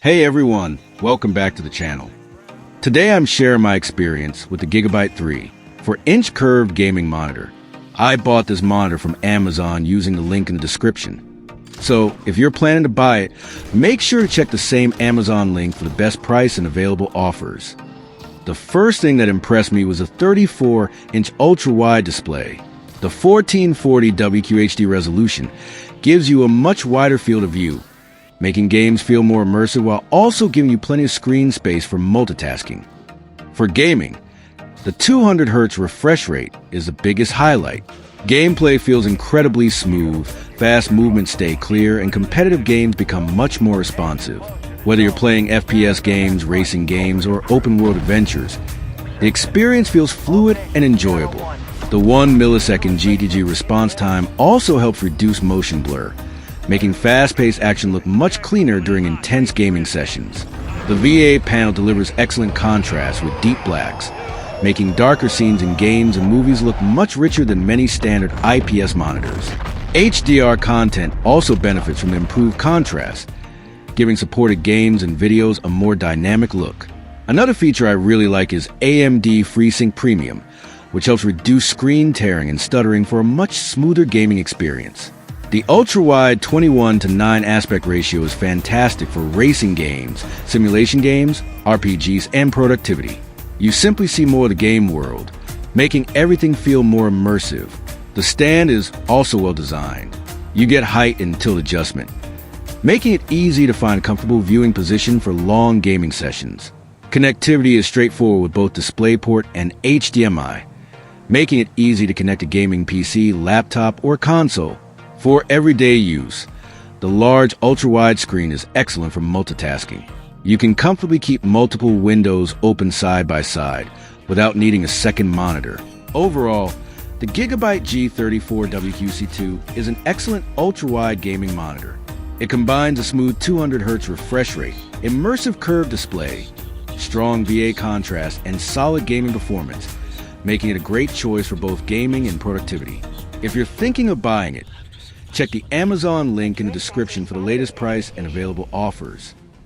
Hey everyone, welcome back to the channel. Today I'm sharing my experience with the GIGABYTE 3 for inch curved gaming monitor. I bought this monitor from Amazon using the link in the description. So if you're planning to buy it, make sure to check the same Amazon link for the best price and available offers. The first thing that impressed me was a 34-inch ultra-wide display. The 1440 WQHD resolution gives you a much wider field of view, making games feel more immersive while also giving you plenty of screen space for multitasking. For gaming, the 200 Hz refresh rate is the biggest highlight. Gameplay feels incredibly smooth, fast movements stay clear, and competitive games become much more responsive. Whether you're playing FPS games, racing games, or open-world adventures, the experience feels fluid and enjoyable. The 1 millisecond GTG response time also helps reduce motion blur, making fast-paced action look much cleaner during intense gaming sessions. The VA panel delivers excellent contrast with deep blacks, making darker scenes in games and movies look much richer than many standard IPS monitors. HDR content also benefits from the improved contrast, giving supported games and videos a more dynamic look. Another feature I really like is AMD FreeSync Premium, which helps reduce screen tearing and stuttering for a much smoother gaming experience. The ultra-wide 21:9 aspect ratio is fantastic for racing games, simulation games, RPGs, and productivity. You simply see more of the game world, making everything feel more immersive. The stand is also well designed. You get height and tilt adjustment, making it easy to find a comfortable viewing position for long gaming sessions. Connectivity is straightforward with both DisplayPort and HDMI, making it easy to connect a gaming PC, laptop, or console. For everyday use, the large ultra-wide screen is excellent for multitasking. You can comfortably keep multiple windows open side by side without needing a second monitor. Overall, the GIGABYTE G34WQC2 is an excellent ultra-wide gaming monitor. It combines a smooth 200 Hz refresh rate, immersive curved display, strong VA contrast, and solid gaming performance, making it a great choice for both gaming and productivity. If you're thinking of buying it, check the Amazon link in the description for the latest price and available offers.